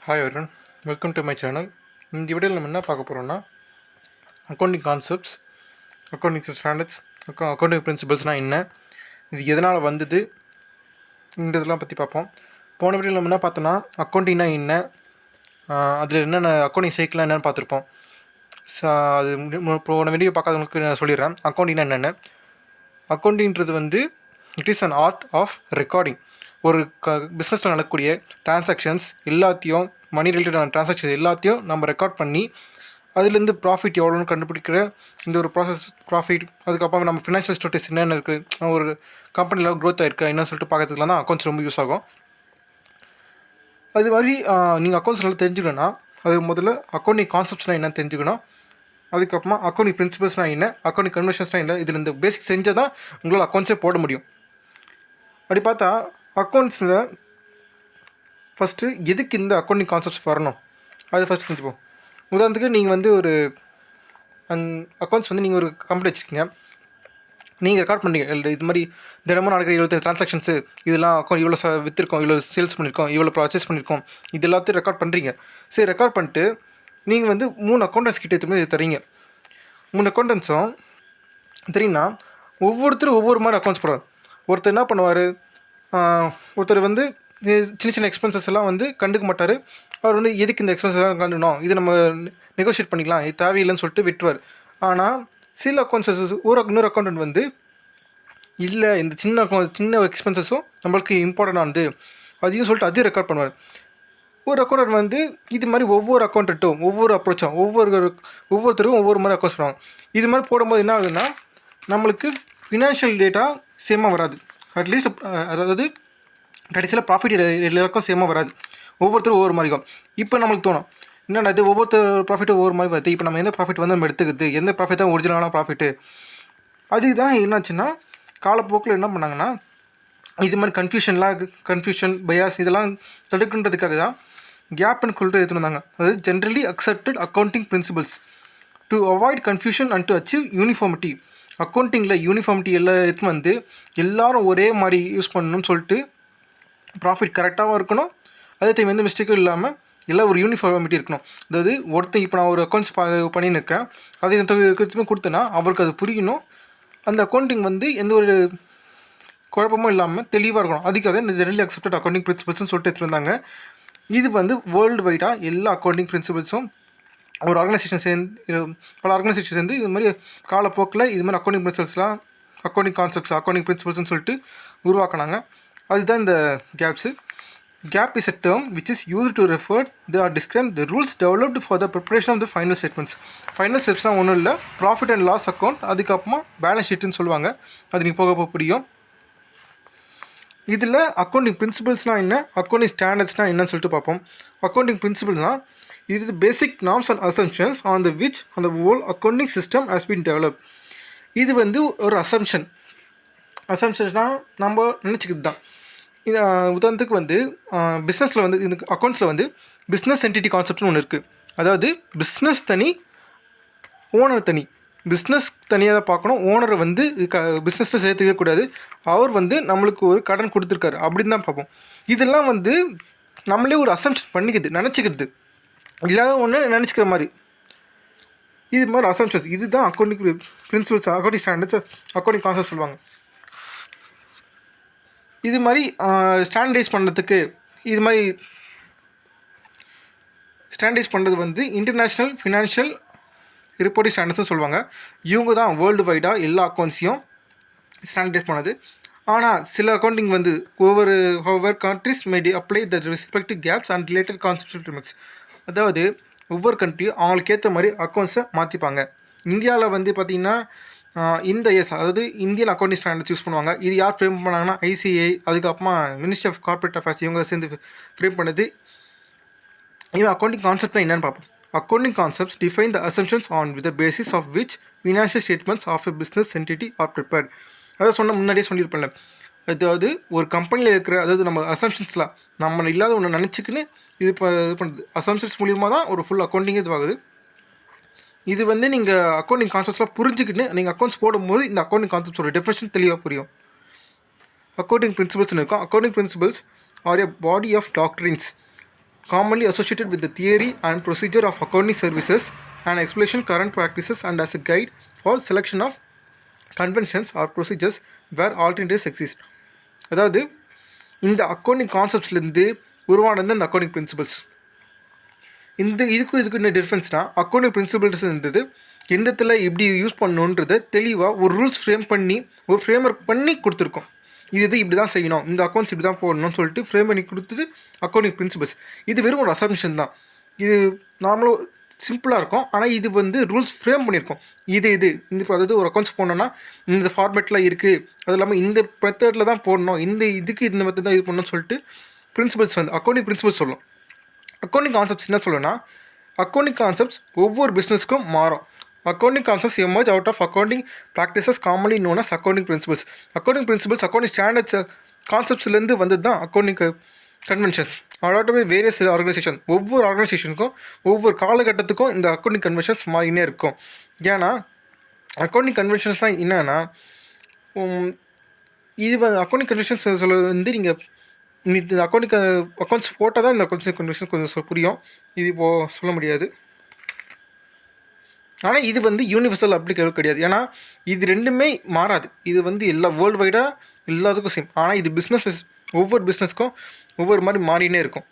Hi everyone, welcome to my channel. இந்த வீடியோவில் நம்ம என்ன பார்க்க போகிறோம்னா accounting concepts, accounting standards, accounting பிரின்சிபல்ஸ்னால் என்ன, இது எதனால் வந்தது, இந்த இதெல்லாம் பற்றி பார்ப்போம். போன வீடியோவில் நம்ம என்ன பார்த்தோன்னா அக்கௌண்டிங்னா என்ன, அதில் என்னென்ன அக்கௌண்டிங் சைக்கிளாக என்னென்னு பார்த்துருப்போம். அது போன வீடியோ பார்க்காதவங்களுக்கு நான் சொல்லிடுறேன். அக்கௌண்டிங்னா என்னென்ன. அக்கௌண்டிங்கிறது வந்து it is an art of recording. ஒரு பிஸ்னஸில் நடக்கக்கூடிய டிரான்சாக்ஷன்ஸ் எல்லாத்தையும், மணி ரிலேட்டடான டிரான்சாக்ஷன்ஸ் எல்லாத்தையும் நம்ம ரெக்கார்ட் பண்ணி அதுலேருந்து ப்ராஃபிட் எவ்வளோன்னு கண்டுபிடிக்கிற இந்த ஒரு ப்ராசஸ். ப்ராஃபிட், அதுக்கப்புறம் நம்ம ஃபினான்ஷியல் ஸ்டேட்டஸ் என்னென்ன இருக்குது, ஒரு கம்பெனியில் க்ரோத் ஆயிருக்கா என்னன்னு சொல்லிட்டு பார்க்கறதுக்குலாம் தான் அக்கௌண்ட்ஸ் ரொம்ப யூஸ் ஆகும். அது மாதிரி நீங்கள் அக்கௌண்ட்ஸ் நல்லா தெரிஞ்சுக்கணும்னா அது முதல்ல அக்கௌண்டிங் கான்செப்ட்ஸ்னால் என்னன்னு தெரிஞ்சுக்கணும். அதுக்கப்புறமா அக்கௌண்டிங் பிரின்சிபல்ஸ்னால் என்ன, அக்கௌண்டிங் கன்வர்ஷன்ஸ்னால் என்ன, இதில் இந்த பேசிக் செஞ்சால் தான் உங்களால் அக்கௌண்ட்ஸே போட முடியும். அப்படி பார்த்தா அக்கௌண்ட்ஸில் ஃபஸ்ட்டு எதுக்கு இந்த அக்கௌண்டிங் கான்செப்ட்ஸ் வரணும் அது ஃபஸ்ட்டு தெரிஞ்சுப்போம். உதாரணத்துக்கு நீங்கள் வந்து ஒரு அக்கௌண்ட்ஸ் வந்து நீங்கள் ஒரு கம்பெனி வச்சுருக்கீங்க, நீங்கள் ரெக்கார்ட் பண்ணுறீங்க. இது மாதிரி தினமும் நடக்கிற 25 ட்ரான்சாக்ஷன்ஸு, இதெல்லாம் அக்கௌண்ட் இவ்வளோ விற்றுருக்கோம், இவ்வளோ சேல்ஸ் பண்ணியிருக்கோம், இவ்வளோ பர்ச்சேஸ் பண்ணியிருக்கோம், இது எல்லாத்தையும் ரெக்கார்ட் பண்ணுறீங்க. சரி, ரெக்கார்ட் பண்ணிட்டு நீங்கள் வந்து 3 அக்கௌண்டன்ஸ் கிட்டே எடுத்து தரீங்க. 3 அக்கௌண்டன்ஸும் தெரியுன்னா ஒவ்வொருத்தரும் ஒவ்வொரு மாதிரி அக்கௌண்ட்ஸ் போடுவார். ஒருத்தர் என்ன பண்ணுவார், ஒருத்தர் வந்து சின்ன சின்ன எக்ஸ்பென்சஸ் எல்லாம் வந்து கண்டுக்க மாட்டார். அவர் வந்து எதுக்கு இந்த எக்ஸ்பென்சஸ் எல்லாம் கண்டுக்கணும், இது நம்ம நெகோஷியேட் பண்ணிக்கலாம், இது தேவையில்லைன்னு சொல்லிட்டு விட்டுருவார். ஆனால் சில அக்கௌண்ட்ஸஸ் இன்னொரு அக்கௌண்டன்ட் வந்து இல்லை, இந்த சின்ன எக்ஸ்பென்சஸும் நம்மளுக்கு இம்பார்ட்டண்டானது அதையும் சொல்லிட்டு அதையும் ரெக்கார்ட் பண்ணுவார். ஒரு அக்கௌண்டன்ட் வந்து இது மாதிரி ஒவ்வொரு அக்கௌண்ட்டும் ஒவ்வொரு அப்ரோச்சும் ஒவ்வொருத்தரும் ஒவ்வொரு மாதிரி அக்கௌண்ட்ஸ் பண்ணுவாங்க. இது மாதிரி போடும்போது என்ன ஆகுதுன்னா நம்மளுக்கு ஃபினான்ஷியல் டேட்டா சேமாக வராது. அட்லீஸ்ட் அதாவது கடைசியில் ப்ராஃபிட் எல்லாருக்கும் சேமாக வராது, ஒவ்வொருத்தரும் ஒவ்வொரு மாதிரி இருக்கும். இப்போ நம்மளுக்கு தோணும் என்னடா இது ஒவ்வொருத்தர் ப்ராஃபிட்டும் ஒவ்வொரு மாதிரி வருது, இப்போ நம்ம எந்த ப்ராஃபிட் வந்து நம்ம எடுத்துக்கிறது, எந்த ப்ராஃபிட் தான் ஒரிஜினலான ப்ராஃபிட்டு. அதுதான் என்னாச்சுன்னா காலப்போக்கில் என்ன பண்ணாங்கன்னா இது மாதிரி கன்ஃபியூஷன் பயாஸ் இதெல்லாம் தடுக்குன்றதுக்காக தான் கேப் அண்ட் சொல்லிட்டு எடுத்துகிட்டு வந்தாங்க. அதாவது generally accepted accounting principles to avoid confusion and to achieve uniformity. அக்கௌண்டிங்கில் யூனிஃபார்மிட்டி எல்லாம் எடுத்து வந்து எல்லோரும் ஒரே மாதிரி யூஸ் பண்ணணும்னு சொல்லிட்டு ப்ராஃபிட் கரெக்டாகவும் இருக்கணும், அதே டைம் எந்த மிஸ்டேக்கும் இல்லாமல் எல்லாம் ஒரு யூனிஃபார்மிட்டி இருக்கணும். அதாவது ஒருத்தர் இப்போ நான் ஒரு அக்கௌண்ட்ஸ் பண்ணின்னு இருக்கேன், அதை கொடுத்தேன்னா அவருக்கு அது புரியணும், அந்த அக்கௌண்டிங் வந்து எந்த ஒரு குழப்பமும் இல்லாமல் தெளிவாக இருக்கணும். அதுக்காக இந்த ஜெனரலி அக்செப்டட் அக்கௌண்டிங் பிரின்சிபல்ஸ்னு சொல்லிட்டு எடுத்துருந்தாங்க. இது வந்து வேர்ல்டு வைடாக எல்லா அக்கௌண்டிங் பிரின்சிபல்ஸும் ஒரு ஆர்கனைசேஷன் பல ஆர்கனைசேஷன் சேர்ந்து இது மாதிரி காலப்போக்கில் இது மாதிரி அக்கௌண்டிங் பிரின்சிபல்ஸ்லாம் அக்கௌண்டிங் கான்செப்ட்ஸ் அக்கௌண்டிங் பிரின்சிபல்ஸ்னு சொல்லிட்டு உருவாக்கினாங்க. அதுதான் இந்த GAAPs. GAAP is a term which is used to refer they are describe the rules developed for the preparation of the final statements. Final ஸ்டெப்ஸ்னால் ஒன்றும் இல்லை, ப்ராஃபிட் அண்ட் லாஸ் அக்கௌண்ட், அதுக்கப்புறமா balance ஷீட்டுன்னு சொல்லுவாங்க. அது நீங்கள் போக புரியும். இதில் அக்கௌண்டிங் பிரின்சிபல்ஸ்னால் என்ன, அக்கௌண்டிங் ஸ்டாண்டர்ட்ஸ்னால் என்னன்னு சொல்லிட்டு பார்ப்போம். அக்கௌண்டிங் பிரின்சிபல்ஸ்னால் இது basic norms and assumptions on the which அந்த whole accounting system has been develop. இது வந்து ஒரு அசம்ஷன்ஸ்னால் நம்ம நினச்சிக்கிறது தான். இது உதாரணத்துக்கு வந்து பிஸ்னஸில் வந்து இந்த அக்கௌண்ட்ஸில் வந்து பிஸ்னஸ் என்டிட்டி கான்செப்ட்னு ஒன்று இருக்குது. அதாவது பிஸ்னஸ் தனி, ஓனர் தனி. பிஸ்னஸ் தனியாக தான் பார்க்கணும், ஓனரை வந்து பிஸ்னஸில் சேர்த்துக்கவே கூடாது. அவர் வந்து நம்மளுக்கு ஒரு கடன் கொடுத்துருக்காரு அப்படின்னு தான் பார்ப்போம். இதெல்லாம் வந்து நம்மளே ஒரு அசம்ஷன் பண்ணிக்கிறது, நினச்சிக்கிறது, இல்லாத ஒன்று நினச்சிக்கிற மாதிரி. இது மாதிரி அசம்ஷன்ஸ், இதுதான் accounting principles, accounting standards, accounting concept சொல்லுவாங்க. இது மாதிரி ஸ்டாண்டர்டைஸ் பண்ணுறதுக்கு இது மாதிரி ஸ்டாண்டர்டைஸ் பண்ணுறது வந்து இன்டர்நேஷ்னல் ஃபினான்ஷியல் ரிப்போர்ட்டிங் ஸ்டாண்டர்ட்ஸ்னு சொல்லுவாங்க. இவங்க தான் வேர்ல்டு வைடாக எல்லா அக்கௌண்ட்ஸையும் ஸ்டாண்டர்டைஸ் பண்ணது. ஆனால் சில அக்கௌண்டிங் வந்து ஒவ்வொரு countries may apply the respective GAAPs and related concept limits. அதாவது ஒவ்வொரு கண்ட்ரியும் அவங்களுக்கு ஏற்ற மாதிரி அக்கௌண்ட்ஸை மாற்றிப்பாங்க. இந்தியாவில் வந்து பார்த்திங்கன்னா இந்த அதாவது இந்தியன் அக்கௌண்டிங் ஸ்டாண்டர்ட்ஸ் யூஸ் பண்ணுவாங்க. இது யார் ஃப்ரேம் பண்ணாங்கன்னா ICAI, அதுக்கப்புறமா மினிஸ்ட்ரி ஆஃப் கார்ப்பரேட் அஃபேர்ஸ், இவங்க சேர்ந்து ஃப்ரேம் பண்ணுது. இது அக்கௌண்டிங் கான்செப்ட்னா என்னென்னு பார்ப்போம். Accounting concepts define the assumptions on with the basis of which financial statements of a business entity are prepared. அதாவது முன்னாடியே சொல்லியிருப்பேன்ல, அதாவது ஒரு கம்பெனியில் இருக்கிற, அதாவது நம்ம அசம்ஷன்ஸ்லாம் நம்ம இல்லாத ஒன்று நினச்சிக்கின்னு இது பண்ணுறது. அசம்ஷன்ஸ் மூலியமாக தான் ஒரு ஃபுல் அக்கௌண்டிங்கே இதுவாகுது. இது வந்து நீங்கள் அக்கௌண்டிங் கான்செப்ட்ஸ்லாம் புரிஞ்சுக்கிட்டு நீங்கள் அக்கௌண்ட்ஸ் போடும்போது இந்த அக்கௌண்டிங் கான்செப்ட்ஸோட டெஃபினேஷன் தெளிவாக புரியும். அக்கௌண்டிங் பிரின்சிபல்ஸ்னு இருக்கும். Accounting principles are a body of doctrines commonly associated with the theory and procedure of accounting services and explanation current practices and as a guide for selection of conventions or procedures where alternatives exist. அதாவது இந்த accounting கான்செப்ட்ஸ்லேருந்து உருவானது அந்த accounting principles. இதுக்கு என்ன டிஃப்ரென்ஸ்னால், accounting பிரின்சிபல்ஸ்ன்றது எந்த இடத்துல எப்படி use பண்ணணுன்றதை தெளிவாக ஒரு ரூல்ஸ் ஃப்ரேம் ஒர்க் பண்ணி கொடுத்துருக்கோம். இது இப்படி தான் செய்யணும், இந்த அக்கௌண்ட்ஸ் இப்படி தான் போடணும்னு சொல்லிட்டு ஃப்ரேம் பண்ணி கொடுத்தது அக்கௌண்டிங் பிரின்சிபல்ஸ். இது வெறும் ஒரு அசம்ஷன் தான். இது நார்மலாக சிம்பிளாக இருக்கும். ஆனால் இது வந்து ரூல்ஸ் ஃப்ரேம் பண்ணியிருக்கோம். இந்த அதாவது ஒரு அக்கௌண்ட்ஸ் போடணுன்னா இந்த ஃபார்மேட்டில் இருக்குது, அது இல்லாமல் இந்த மெத்தடில் தான் போடணும், இந்த மெத்தட் தான் இது பண்ணணும்னு சொல்லிட்டு பிரின்சிபல்ஸ் வந்து அக்கௌண்டிங் பிரின்சிபல்ஸ் சொல்லும். அக்கௌண்டிங் கான்செப்ட்ஸ் என்ன சொல்லணும்னா, அக்கௌண்டிங் கான்செப்ட்ஸ் ஒவ்வொரு பிஸ்னஸ்க்கும் மாறும். Accounting concepts emerge out of accounting practices commonly known as accounting principles. Accounting principles, accounting standards, கான்செப்ட்ஸ்லேருந்து வந்தது தான் அக்கௌண்டிங் கன்வென்ஷன்ஸ். அதாட்டமே வேரியஸ் ஆர்கனைசேஷன், ஒவ்வொரு ஆர்கனைசேஷனுக்கும் ஒவ்வொரு காலகட்டத்துக்கும் இந்த அக்கௌண்டிங் கன்வென்ஷன்ஸ் மாறினே இருக்கும். ஏன்னா அக்கௌண்டிங் கன்வென்ஷன்ஸ்லாம் என்னென்னா, இது அக்கௌண்டிங் கன்வென்ஷன்ஸ் வந்து நீங்கள் இந்த அக்கௌண்ட்ஸ் போட்டால் தான் இந்த அக்கௌண்ட்ஸ் கன்வென்ஷன் கொஞ்சம் புரியும். இது இப்போது சொல்ல முடியாது. ஆனால் இது வந்து யூனிவர்சல் அப்ளிகபிள் கிடையாது. ஏன்னா இது ரெண்டுமே மாறாது. இது வந்து எல்லா வேர்ல்டு வைடாக எல்லாத்துக்கும் சேம். ஆனால் இது ஒவ்வொரு பிஸ்னஸ்க்கும் ஒவ்வொரு மாதிரி மாறினே இருக்கும்.